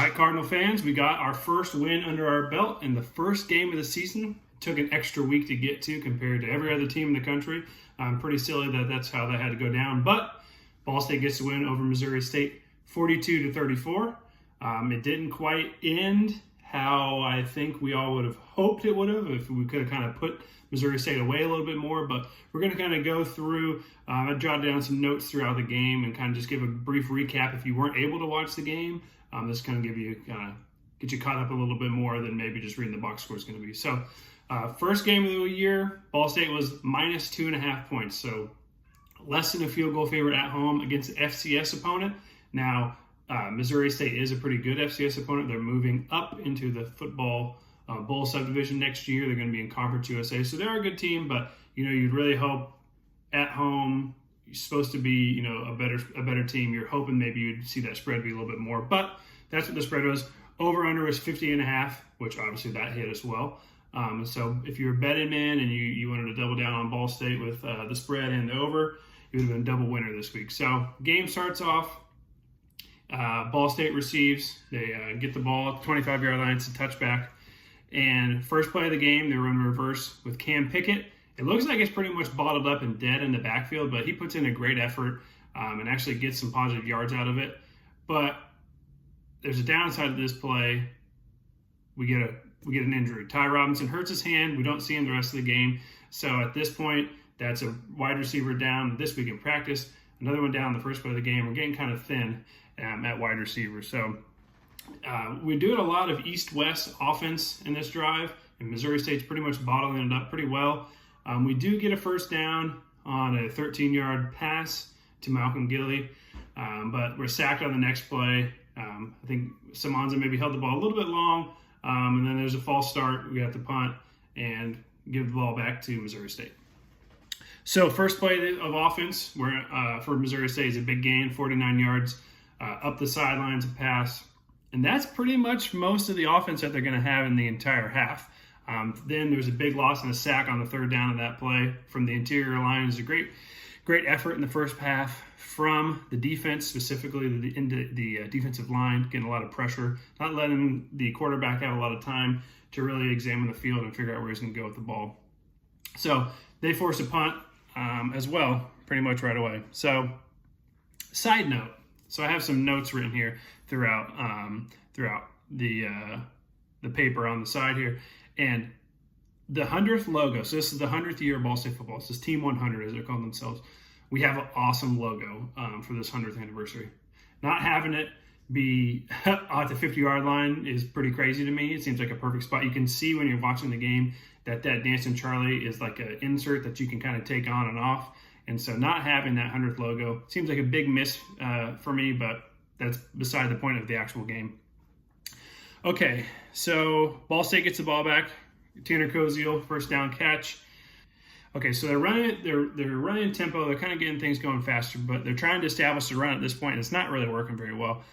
right, Cardinal fans, we got our first win under our belt in the first game of the season. It took an extra week to get to compared to every other team in the country. Pretty silly that that's how that had to go down. But Ball State gets the win over Missouri State 42-34. It didn't quite end how I think we all would have hoped it would have if we could have kind of put Missouri State away a little bit more. But we're going to kind of go through, I jotted down some notes throughout the game and kind of just give a brief recap if you weren't able to watch the game. This kind of get you caught up a little bit more than maybe just reading the box score is going to be. So first game of the year, Ball State was minus 2.5 points. So less than a field goal favorite at home against an FCS opponent. Now, Missouri State is a pretty good FCS opponent. They're moving up into the football bowl subdivision next year. They're going to be in Conference USA. So they're a good team, but you'd really hope at home, you're supposed to be, a better team. You're hoping maybe you'd see that spread be a little bit more, but that's what the spread was. Over under was 50.5, which obviously that hit as well. So if you're a betting man and you wanted to double down on Ball State with the spread and the over, you would have been a double winner this week. So game starts off. Ball State receives. They get the ball at the 25-yard line. It's a touchback. And first play of the game, they run reverse with Cam Pickett. It looks like it's pretty much bottled up and dead in the backfield, but he puts in a great effort and actually gets some positive yards out of it. But there's a downside to this play. We get an injury. Ty Robinson hurts his hand. We don't see him the rest of the game. So at this point, that's a wide receiver down this week in practice. Another one down the first play of the game. We're getting kind of thin at wide receiver. So we're doing a lot of east-west offense in this drive, and Missouri State's pretty much bottling it up pretty well. We do get a first down on a 13-yard pass to Malcolm Gilly, but we're sacked on the next play. I think Samanza maybe held the ball a little bit long, and then there's a false start. We have to punt and give the ball back to Missouri State. So first play of offense for Missouri State is a big gain, 49 yards up the sidelines, a pass. And that's pretty much most of the offense that they're going to have in the entire half. Then there's a big loss and a sack on the third down of that play from the interior line. It was a great effort in the first half from the defense, specifically the defensive line, getting a lot of pressure, not letting the quarterback have a lot of time to really examine the field and figure out where he's going to go with the ball. So they forced a punt as well, pretty much right away. So side note, so I have some notes written here throughout the paper on the side here, and the 100th logo. So this is the 100th year of Ball State football. This is Team 100, as they're calling themselves. We have an awesome logo for this 100th anniversary. Not having it be at the 50-yard line is pretty crazy to me. It seems like a perfect spot. You can see when you're watching the game that Dancing Charlie is like an insert that you can kind of take on and off. And so not having that 100th logo seems like a big miss for me, but that's beside the point of the actual game. Okay, so Ball State gets the ball back. Tanner Koziel, first down catch. Okay, so they're running tempo. They're kind of getting things going faster, but they're trying to establish the run at this point, and it's not really working very well.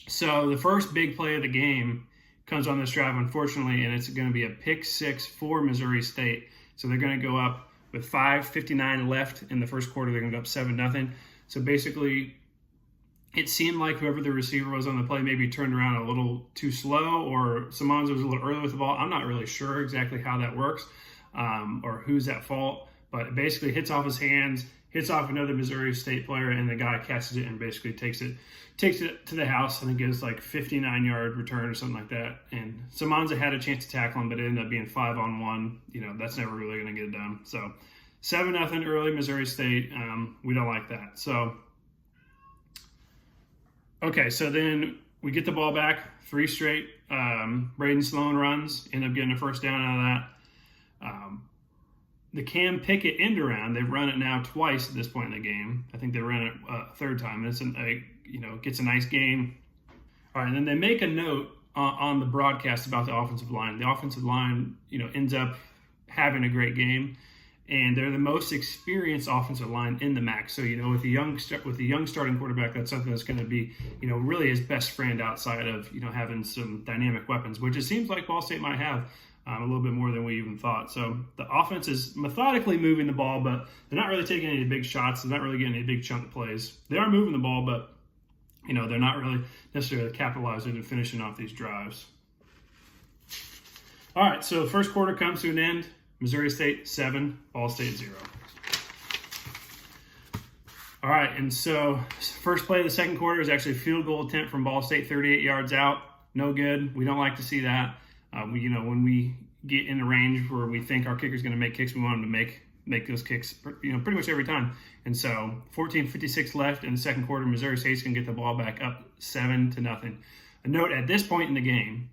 So the first big play of the game comes on this drive, unfortunately, and it's going to be a pick six for Missouri State. So they're going to go up with 5:59 left in the first quarter. They're going to go up 7-0. So basically, it seemed like whoever the receiver was on the play maybe turned around a little too slow, or Samanza was a little early with the ball. I'm not really sure exactly how that works or who's at fault, but it basically hits off his hands, hits off another Missouri State player, and the guy catches it and basically takes it to the house. I think it was like 59-yard return or something like that. And Samanza had a chance to tackle him, but it ended up being 5-on-1. That's never really going to get it done. So 7-0 early Missouri State. We don't like that. So, okay, so then we get the ball back, 3 straight. Braden Sloan runs, end up getting a first down out of that. The Cam Pickett end around, they've run it now twice at this point in the game. I think they ran it a third time. It's gets a nice gain. All right, and then they make a note on the broadcast about the offensive line. The offensive line, ends up having a great game, and they're the most experienced offensive line in the MAC. So with the young starting quarterback, that's something that's going to be really his best friend outside of having some dynamic weapons, which it seems like Ball State might have. A little bit more than we even thought. So the offense is methodically moving the ball, but they're not really taking any big shots. They're not really getting any big chunk plays. They are moving the ball, but they're not really necessarily capitalizing and finishing off these drives. All right, so the first quarter comes to an end. Missouri State 7, Ball State 0. All right, and so first play of the second quarter is actually a field goal attempt from Ball State, 38 yards out. No good. We don't like to see that. When we get in the range where we think our kicker's going to make kicks, we want him to make those kicks, pretty much every time. And so 14:56 left in the second quarter. Missouri State's going to get the ball back up 7-0. A note, at this point in the game,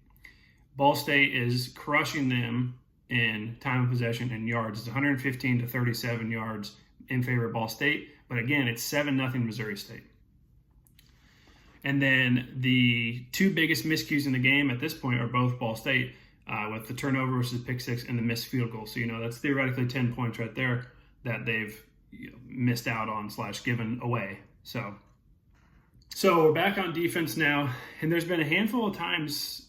Ball State is crushing them in time of possession and yards. It's 115 to 37 yards in favor of Ball State. But again, it's 7-0 Missouri State. And then the two biggest miscues in the game at this point are both Ball State, with the turnover versus pick six and the missed field goal. So, that's theoretically 10 points right there that they've missed out on / given away. So we're back on defense now. And there's been a handful of times,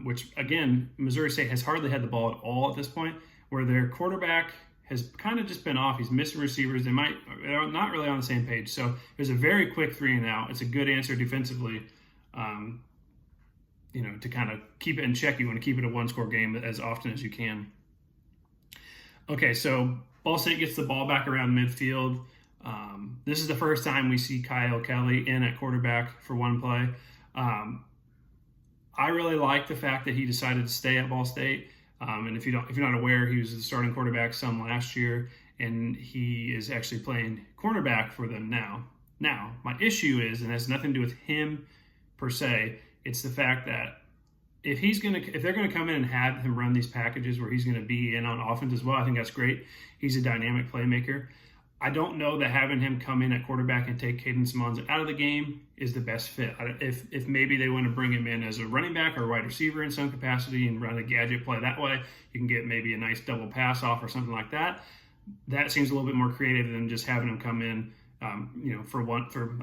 which, again, Missouri State has hardly had the ball at all at this point, where their quarterback has kind of just been off. He's missing receivers. They're not really on the same page. So there's a very quick 3-and-out. It's a good answer defensively, to kind of keep it in check. You want to keep it a one-score game as often as you can. Okay, so Ball State gets the ball back around midfield. This is the first time we see Kyle Kelly in at quarterback for one play. I really like the fact that he decided to stay at Ball State. And if you're not aware, he was the starting quarterback some last year, and he is actually playing cornerback for them now. Now, my issue is, and it has nothing to do with him per se, it's the fact that if they're gonna come in and have him run these packages where he's gonna be in on offense as well, I think that's great. He's a dynamic playmaker. I don't know that having him come in at quarterback and take Caden Simmons out of the game is the best fit. If maybe they want to bring him in as a running back or a wide receiver in some capacity and run a gadget play that way, you can get maybe a nice double pass off or something like that. That seems a little bit more creative than just having him come in, I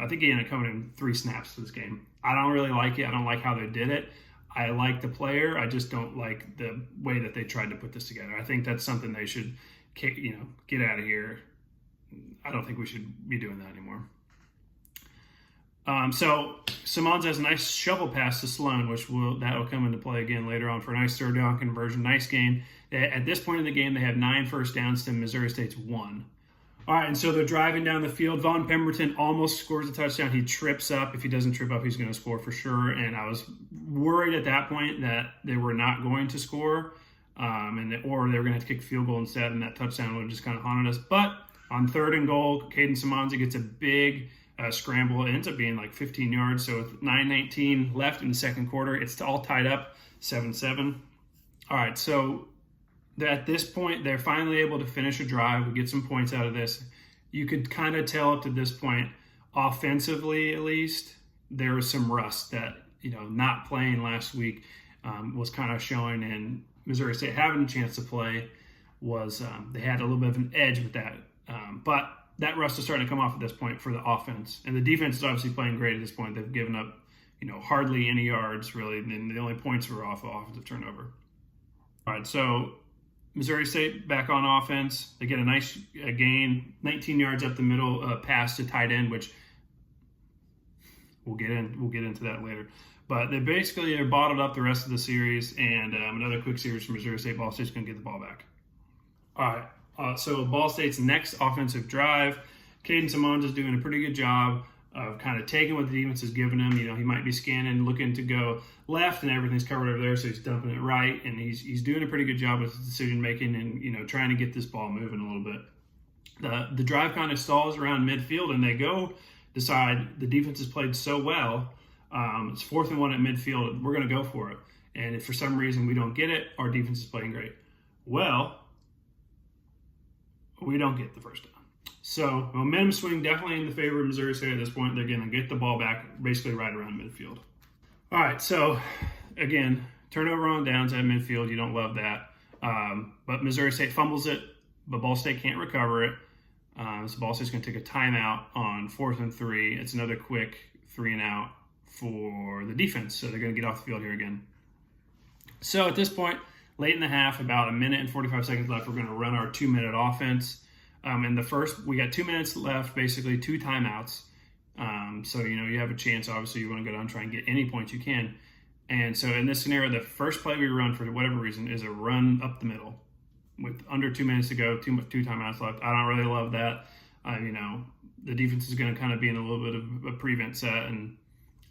think he ended up coming in 3 snaps to this game. I don't really like it. I don't like how they did it. I like the player. I just don't like the way that they tried to put this together. I think that's something they should, get out of here. I don't think we should be doing that anymore. So Simmons has a nice shovel pass to Sloan, that will come into play again later on for a nice third down conversion. Nice game. At this point in the game, they have 9 first downs to Missouri State's 1. All right, and so they're driving down the field. Vaughn Pemberton almost scores a touchdown. He trips up. If he doesn't trip up, he's going to score for sure. And I was worried at that point that they were not going to score, or they were going to have to kick a field goal instead, and that touchdown would have just kind of haunted us. But on 3rd and goal, Caden Simmons gets a big scramble. It ends up being like 15 yards. So with 9:19 left in the second quarter, it's all tied up, 7-7. All right, so at this point, they're finally able to finish a drive. We get some points out of this. You could kind of tell up to this point, offensively at least, there was some rust that, not playing last week was kind of showing, and Missouri State having a chance to play was they had a little bit of an edge with that. But that rust is starting to come off at this point for the offense. And the defense is obviously playing great at this point. They've given up, hardly any yards, really. And the only points were off of offensive turnover. All right, so Missouri State back on offense. They get a nice gain, 19 yards up the middle, pass to tight end, which we'll get into that later. But they basically are bottled up the rest of the series, and another quick series from Missouri State. Ball State's going to get the ball back. All right. So Ball State's next offensive drive, Caden Simmons is doing a pretty good job of kind of taking what the defense is giving him. He might be scanning, looking to go left, and everything's covered over there, so he's dumping it right. And he's doing a pretty good job with his decision making and trying to get this ball moving a little bit. The drive kind of stalls around midfield, and they decide the defense has played so well. It's 4th and 1 at midfield. We're going to go for it. And if for some reason we don't get it, our defense is playing great. Well, we don't get the first down. So momentum swing definitely in the favor of Missouri State at this point. They're going to get the ball back basically right around midfield. All right, so again, turnover on downs at midfield. You don't love that. But Missouri State fumbles it, but Ball State can't recover it. So Ball State's going to take a timeout on 4th and 3. It's another quick 3-and-out for the defense. So they're going to get off the field here again. So at this point, late in the half, about 1 minute and 45 seconds left, we're going to run our 2-minute offense. In the first, we got 2 minutes left, basically 2 timeouts. So, you have a chance. Obviously, you want to go down and try and get any points you can. And so in this scenario, the first play we run for whatever reason is a run up the middle with under 2 minutes to go, two timeouts left. I don't really love that. The defense is going to kind of be in a little bit of a prevent set, and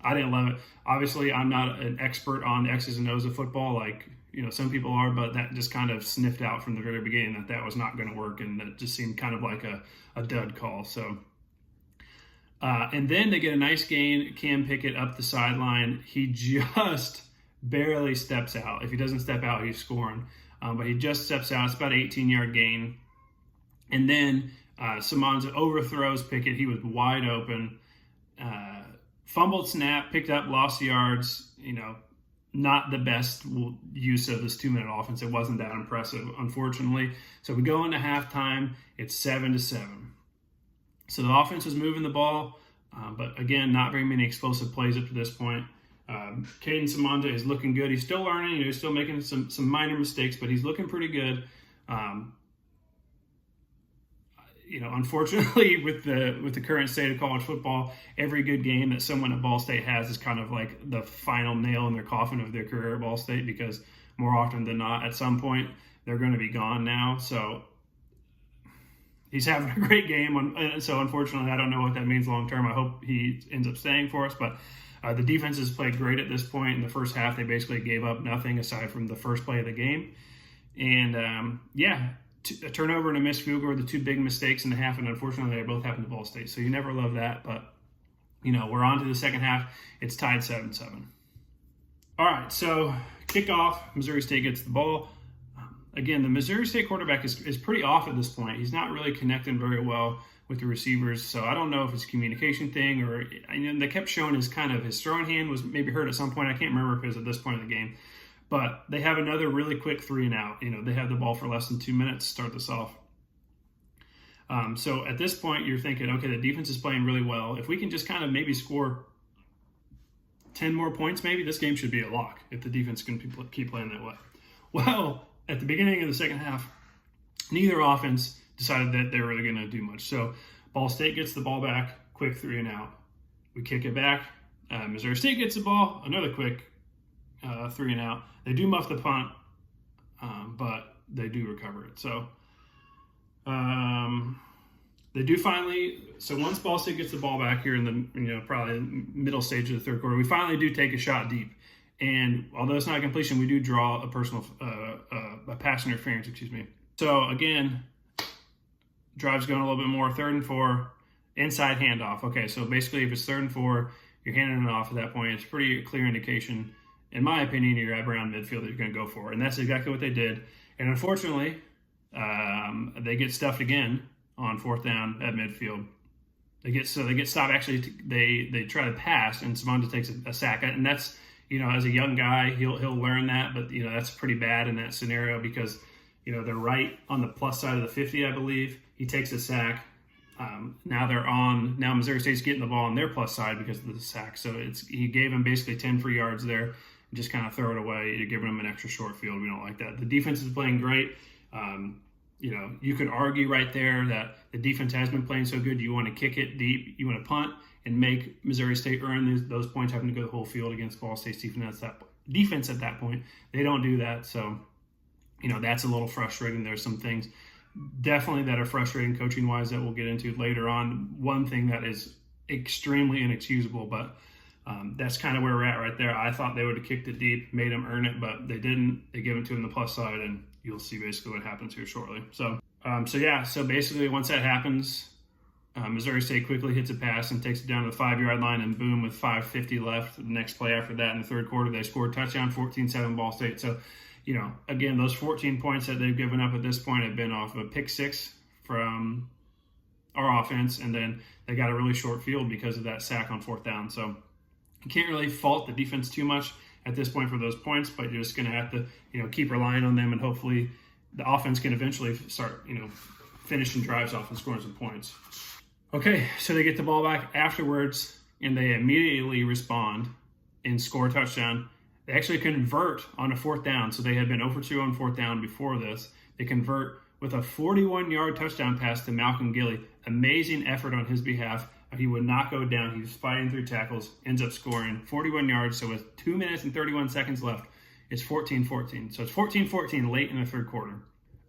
I didn't love it. Obviously, I'm not an expert on the X's and O's of football like, some people are, but that just kind of sniffed out from the very beginning that was not going to work, and that just seemed kind of like a dud call. So, and then they get a nice gain. Cam Pickett up the sideline. He just barely steps out. If he doesn't step out, he's scoring. But he just steps out. It's about an 18-yard gain. And then Simonza overthrows Pickett. He was wide open. Fumbled snap, picked up, lost yards. Not the best use of this 2-minute offense. It wasn't that impressive, unfortunately. So we go into halftime. It's 7-7. So the offense was moving the ball, but again, not very many explosive plays up to this point. Caden Simonza is looking good. He's still learning. He's still making some minor mistakes, but he's looking pretty good. Unfortunately, with the current state of college football, every good game that someone at Ball State has is kind of like the final nail in their coffin of their career at Ball State, because more often than not, at some point, they're going to be gone now. So he's having a great game. So unfortunately, I don't know what that means long term. I hope he ends up staying for us. But the defense has played great at this point. In the first half, they basically gave up nothing aside from the first play of the game. And a turnover and a missed field goal were the two big mistakes in the half, and unfortunately, they both happened to Ball State. So you never love that, but we're on to the second half. It's tied 7-7. All right, so kickoff. Missouri State gets the ball. Again, the Missouri State quarterback is pretty off at this point. He's not really connecting very well with the receivers, so I don't know if it's a communication thing or they kept showing his throwing hand was maybe hurt at some point. I can't remember if it was at this point in the game. But they have another really quick 3-and-out. They have the ball for less than 2 minutes to start this off. So at this point, you're thinking, okay, the defense is playing really well. If we can just kind of maybe score 10 more points, maybe this game should be a lock if the defense can keep playing that way. Well, at the beginning of the second half, neither offense decided that they were really going to do much. So Ball State gets the ball back, quick 3-and-out. We kick it back. Missouri State gets the ball, another quick 3-and-out. They do muff the punt, but they do recover it. So they do finally. So once Ball State gets the ball back here in the probably middle stage of the third quarter, we finally do take a shot deep. And although it's not a completion, we do draw a personal a pass interference. So again, drive's going a little bit more. 3rd and 4, inside handoff. Okay, so basically, if it's 3rd and 4, you're handing it off at that point. It's a pretty clear indication, in my opinion, you're right around midfield that you're going to go for. And that's exactly what they did. And unfortunately, they get stuffed again on 4th down at midfield. They get stopped. Actually, they try to pass, and Simonza takes a sack. And that's, as a young guy, he'll learn that. But, that's pretty bad in that scenario because, they're right on the plus side of the 50, I believe. He takes a sack. Now Missouri State's getting the ball on their plus side because of the sack. So he gave him basically 10 free yards there. Just kind of throw it away. You're giving them an extra short field. We don't like that. The defense is playing great. You could argue right there that the defense has been playing so good. You want to kick it deep. You want to punt and make Missouri State earn those points, having to go the whole field against Ball State's defense at that point. They don't do that. So, that's a little frustrating. There's some things definitely that are frustrating coaching-wise that we'll get into later on. One thing that is extremely inexcusable, but that's kind of where we're at right there. I thought they would have kicked it deep, made them earn it, but they didn't. They give it to them the plus side, and you'll see basically what happens here shortly. So basically once that happens, Missouri State quickly hits a pass and takes it down to the 5-yard line, and boom, with 5:50 left, the next play after that in the third quarter, they scored a touchdown, 14-7 Ball State. So, again, those 14 points that they've given up at this point have been off of a pick 6 from our offense, and then they got a really short field because of that sack on 4th down. So you can't really fault the defense too much at this point for those points, but you're just going to have to, keep relying on them, and hopefully the offense can eventually start, finishing drives off and scoring some points. Okay, so they get the ball back afterwards, and they immediately respond and score a touchdown. They actually convert on a 4th down, so they had been 0 for 2 on 4th down before this. They convert with a 41-yard touchdown pass to Malcolm Gilly. Amazing effort on his behalf. He would not go down. He was fighting through tackles, ends up scoring 41 yards. So with 2 minutes and 31 seconds left, it's 14-14. So it's 14-14 late in the third quarter.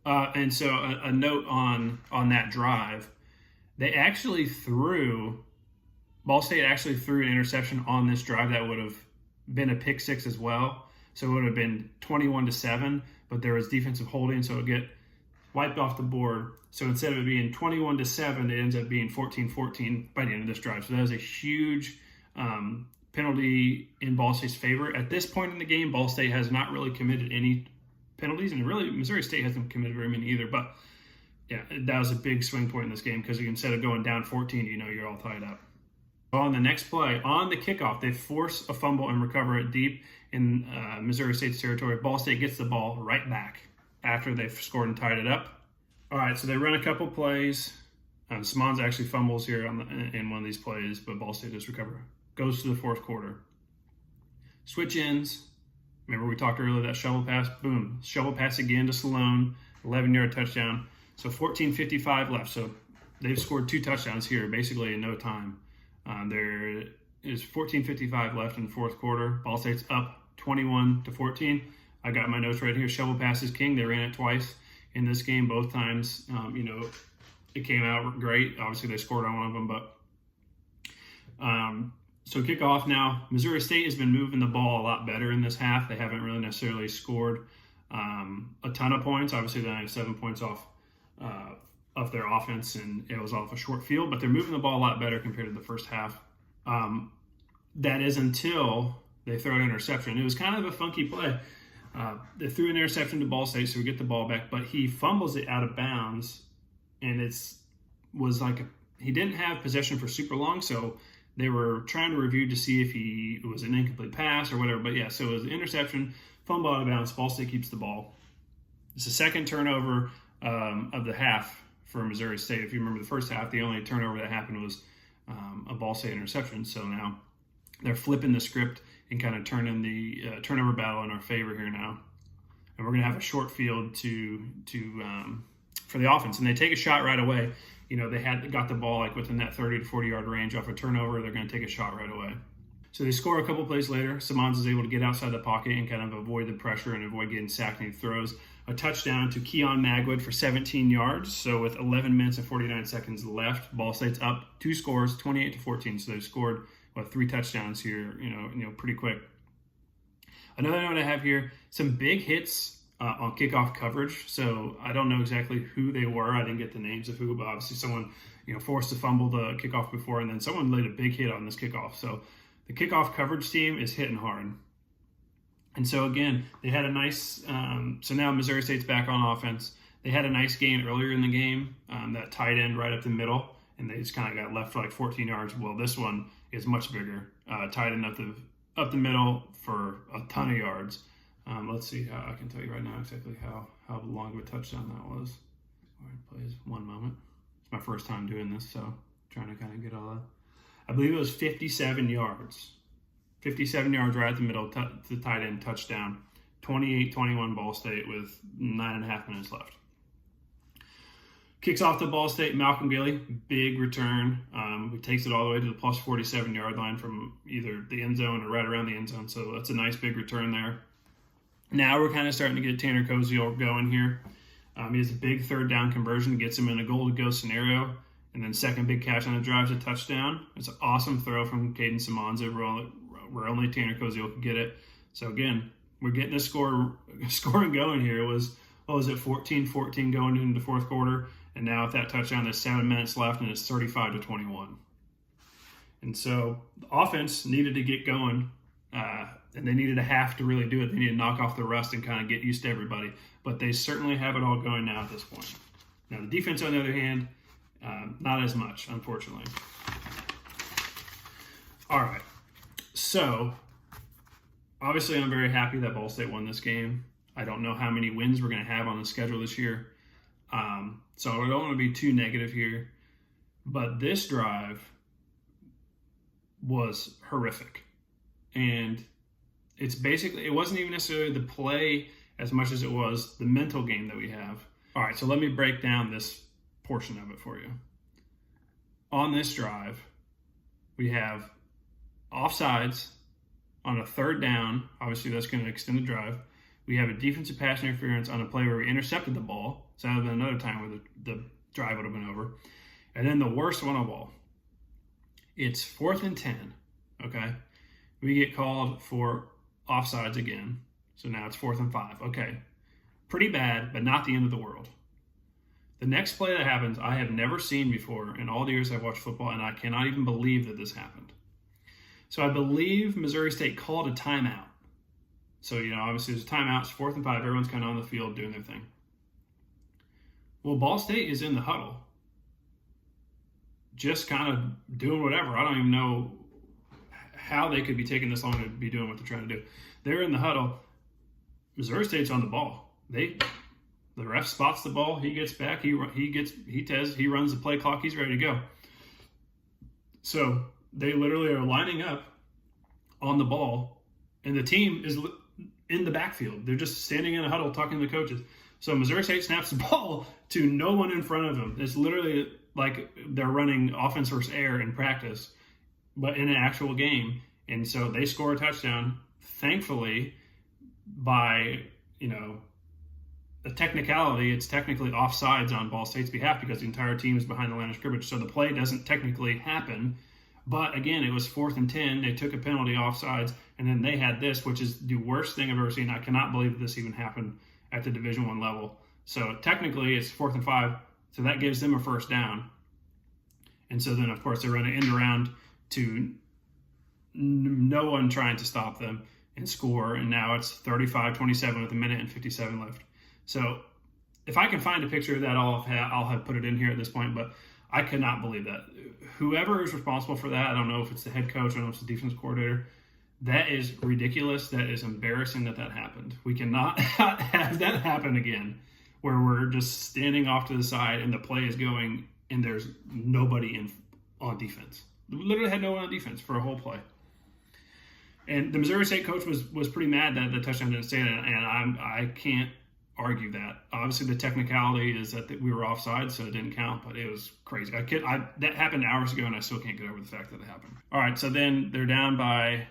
And so a note on that drive, Ball State actually threw an interception on this drive that would have been a pick six as well. So it would have been 21-7, but there was defensive holding, so it would get wiped off the board. So instead of it being 21-7, it ends up being 14-14 by the end of this drive. So that was a huge penalty in Ball State's favor. At this point in the game, Ball State has not really committed any penalties, and really Missouri State hasn't committed very many either. But yeah, that was a big swing point in this game because instead of going down 14, you're all tied up. On the next play, on the kickoff, they force a fumble and recover it deep in Missouri State's territory. Ball State gets the ball right back after they've scored and tied it up. All right, so they run a couple plays. Simons actually fumbles here in one of these plays, but Ball State does recover. Goes to the fourth quarter. Switch ends. Remember we talked earlier that shovel pass? Boom. Shovel pass again to Sloan. 11-yard touchdown. So 14:55 left. So they've scored 2 touchdowns here basically in no time. There is 14:55 left in the fourth quarter. Ball State's up 21-14. I got my notes right here. Shovel pass is king. They ran it twice in this game. Both times, it came out great. Obviously, they scored on one of them, but so kickoff now. Missouri State has been moving the ball a lot better in this half. They haven't really necessarily scored a ton of points. Obviously, they have 7 points off their offense, and it was off a short field, but they're moving the ball a lot better compared to the first half. That is until they throw an interception. It was kind of a funky play. They threw an interception to Ball State, so we get the ball back, but he fumbles it out of bounds, and he didn't have possession for super long, so they were trying to review to see if it was an incomplete pass or whatever. But yeah, so it was an interception, fumble out of bounds. Ball State keeps the ball. It's the second turnover of the half for Missouri State. If you remember the first half, the only turnover that happened was a Ball State interception. So now they're flipping the script and kind of turning the turnover battle in our favor here now. And we're going to have a short field for the offense. And they take a shot right away. They got the ball like within that 30 to 40 yard range off a turnover. They're going to take a shot right away. So they score a couple plays later. Simons is able to get outside the pocket and kind of avoid the pressure and avoid getting sacked. And he throws a touchdown to Keon Magwood for 17 yards. So with 11 minutes and 49 seconds left, Ball State's up 2 scores, 28-14. So they've scored 3 touchdowns here, pretty quick. Another note I have here, some big hits on kickoff coverage. So I don't know exactly who they were. I didn't get the names of who, but obviously someone, forced to fumble the kickoff before, and then someone laid a big hit on this kickoff. So the kickoff coverage team is hitting hard. And so again, they had a nice, so now Missouri State's back on offense. They had a nice gain earlier in the game, that tight end right up the middle, and they just kind of got left for like 14 yards. Well, this one is much bigger. Tight end up the middle for a ton of yards. Let's see how I can tell you right now exactly how long of a touchdown that was. All right, please, one moment. It's my first time doing this, so trying to kind of get all that. I believe it was 57 yards. 57 yards right at the middle, the tight end touchdown. 28-21 Ball State with 9.5 minutes left. Kicks off to Ball State, Malcolm Gilly, big return. He takes it all the way to the plus 47-yard line from either the end zone or right around the end zone. So that's a nice big return there. Now we're kind of starting to get Tanner Koziol going here. He has a big third down conversion, gets him in a goal-to-go scenario. And then second big catch on the drive is a touchdown. It's an awesome throw from Caden Simons where only Tanner Koziol could get it. So again, we're getting a scoring going here. It was 14-14 going into the fourth quarter. And now with that touchdown, there's 7 minutes left, and it's 35-21. And so the offense needed to get going, and they needed a half to really do it. They needed to knock off the rust and kind of get used to everybody. But they certainly have it all going now at this point. Now the defense, on the other hand, not as much, unfortunately. All right. So obviously I'm very happy that Ball State won this game. I don't know how many wins we're going to have on the schedule this year. So I don't want to be too negative here, but this drive was horrific. And it wasn't even necessarily the play as much as it was the mental game that we have. All right, so let me break down this portion of it for you. On this drive, We have offsides on a third down. Obviously, that's going to extend the drive. We have a defensive pass interference on a play where we intercepted the ball. So that would have been another time where the drive would have been over. And then the worst one of all, it's 4th and 10, okay? We get called for offsides again. So now it's 4th and 5. Okay, pretty bad, but not the end of the world. The next play that happens, I have never seen before in all the years I've watched football, and I cannot even believe that this happened. So I believe Missouri State called a timeout. So, obviously there's a timeout, it's 4th and 5, everyone's kind of on the field doing their thing. Well, Ball State is in the huddle, just kind of doing whatever. I don't even know how they could be taking this long to be doing what they're trying to do. They're in the huddle. Missouri State's on the ball. The ref spots the ball. He gets back. He runs the play clock. He's ready to go. So they literally are lining up on the ball, and the team is in the backfield. They're just standing in a huddle talking to the coaches. So Missouri State snaps the ball to no one in front of them. It's literally like they're running offense versus air in practice, but in an actual game. And so they score a touchdown, thankfully, by, a technicality. It's technically offsides on Ball State's behalf because the entire team is behind the line of scrimmage. So the play doesn't technically happen. But again, it was 4th and 10. They took a penalty offsides, and then they had this, which is the worst thing I've ever seen. I cannot believe that this even happened at the Division I level. So technically, it's 4th and 5. So that gives them a first down. And so then, of course, they run an end around to no one trying to stop them and score. And now it's 35-27 with 1:57 left. So if I can find a picture of that, I'll have put it in here at this point. But I could not believe that. Whoever is responsible for that, I don't know if it's the head coach, I don't know if it's the defense coordinator. That is ridiculous. That is embarrassing that happened. We cannot have that happen again, where we're just standing off to the side and the play is going and there's nobody on defense. We literally had no one on defense for a whole play. And the Missouri State coach was pretty mad that the touchdown didn't stand, and I can't argue that. Obviously, the technicality is that we were offside, so it didn't count, but it was crazy. That happened hours ago, and I still can't get over the fact that it happened. All right, so then they're down by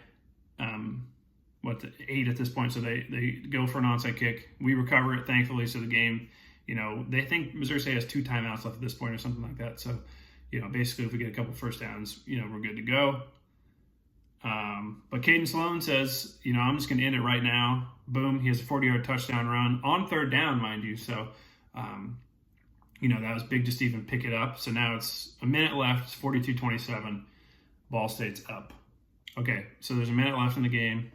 8 at this point, so they go for an onside kick. We recover it, thankfully, so the game, they think Missouri State has 2 timeouts left at this point or something like that. So, basically if we get a couple first downs, we're good to go. But Caden Sloan says, I'm just going to end it right now. Boom, he has a 40-yard touchdown run on 3rd down, mind you. So, that was big just to even pick it up. So now it's a minute left. It's 42-27. Ball State's up. Okay, so there's a minute left in the game.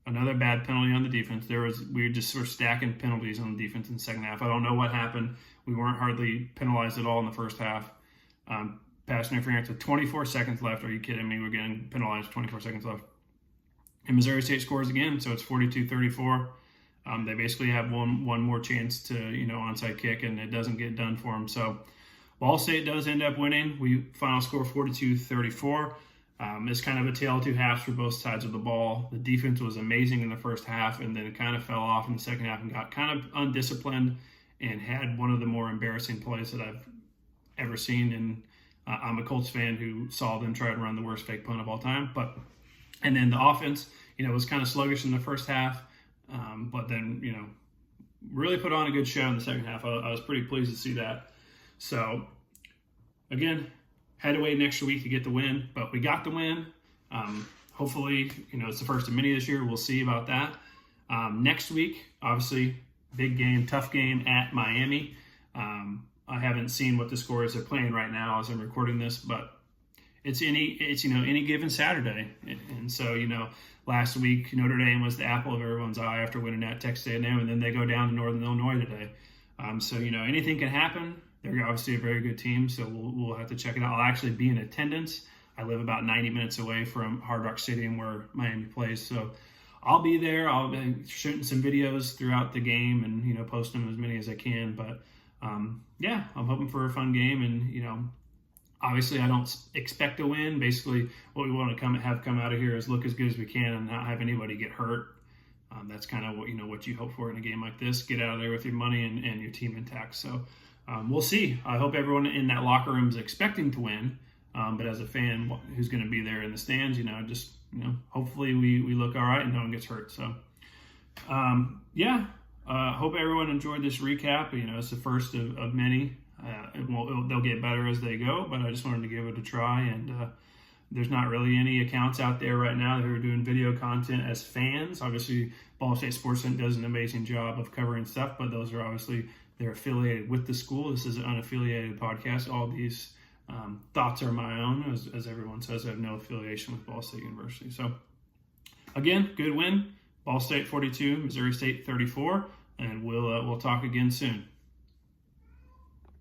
Another bad penalty on the defense. We were stacking penalties on the defense in the second half. I don't know what happened. We weren't hardly penalized at all in the first half. Pass interference with 24 seconds left. Are you kidding me? We're getting penalized 24 seconds left. And Missouri State scores again, so it's 42-34. They basically have one more chance to, onside kick, and it doesn't get done for them. So Ball State does end up winning. We final score 42-34. It's kind of a tale of two halves for both sides of the ball. The defense was amazing in the first half, and then it kind of fell off in the second half and got kind of undisciplined and had one of the more embarrassing plays that I've ever seen. And I'm a Colts fan who saw them try to run the worst fake punt of all time. And then the offense, was kind of sluggish in the first half, but then, really put on a good show in the second half. I was pretty pleased to see that. So, again, had to wait an extra week to get the win, but we got the win. Hopefully, it's the first of many this year. We'll see about that. Next week, obviously, big game, tough game at Miami. I haven't seen what the score is they're playing right now as I'm recording this, but it's any given Saturday. And so, last week Notre Dame was the apple of everyone's eye after winning at Texas A&M, and then they go down to Northern Illinois today. So, anything can happen. They're obviously a very good team, so we'll have to check it out. I'll actually be in attendance. I live about 90 minutes away from Hard Rock Stadium where Miami plays, so I'll be there. I'll be shooting some videos throughout the game and, posting as many as I can. But, I'm hoping for a fun game. And, obviously I don't expect to win. Basically, what we want to have come out of here is look as good as we can and not have anybody get hurt. That's kind of what you hope for in a game like this. Get out of there with your money and your team intact. So we'll see. I hope everyone in that locker room is expecting to win. But as a fan who's going to be there in the stands, just hopefully we look all right and no one gets hurt. So hope everyone enjoyed this recap. It's the first of many. They'll get better as they go, but I just wanted to give it a try. And there's not really any accounts out there right now that are doing video content as fans. Obviously, Ball State Sportsnet does an amazing job of covering stuff, but those are obviously, they're affiliated with the school. This is an unaffiliated podcast. All these thoughts are my own. As everyone says, I have no affiliation with Ball State University. So, again, good win. Ball State 42, Missouri State 34, and we'll talk again soon.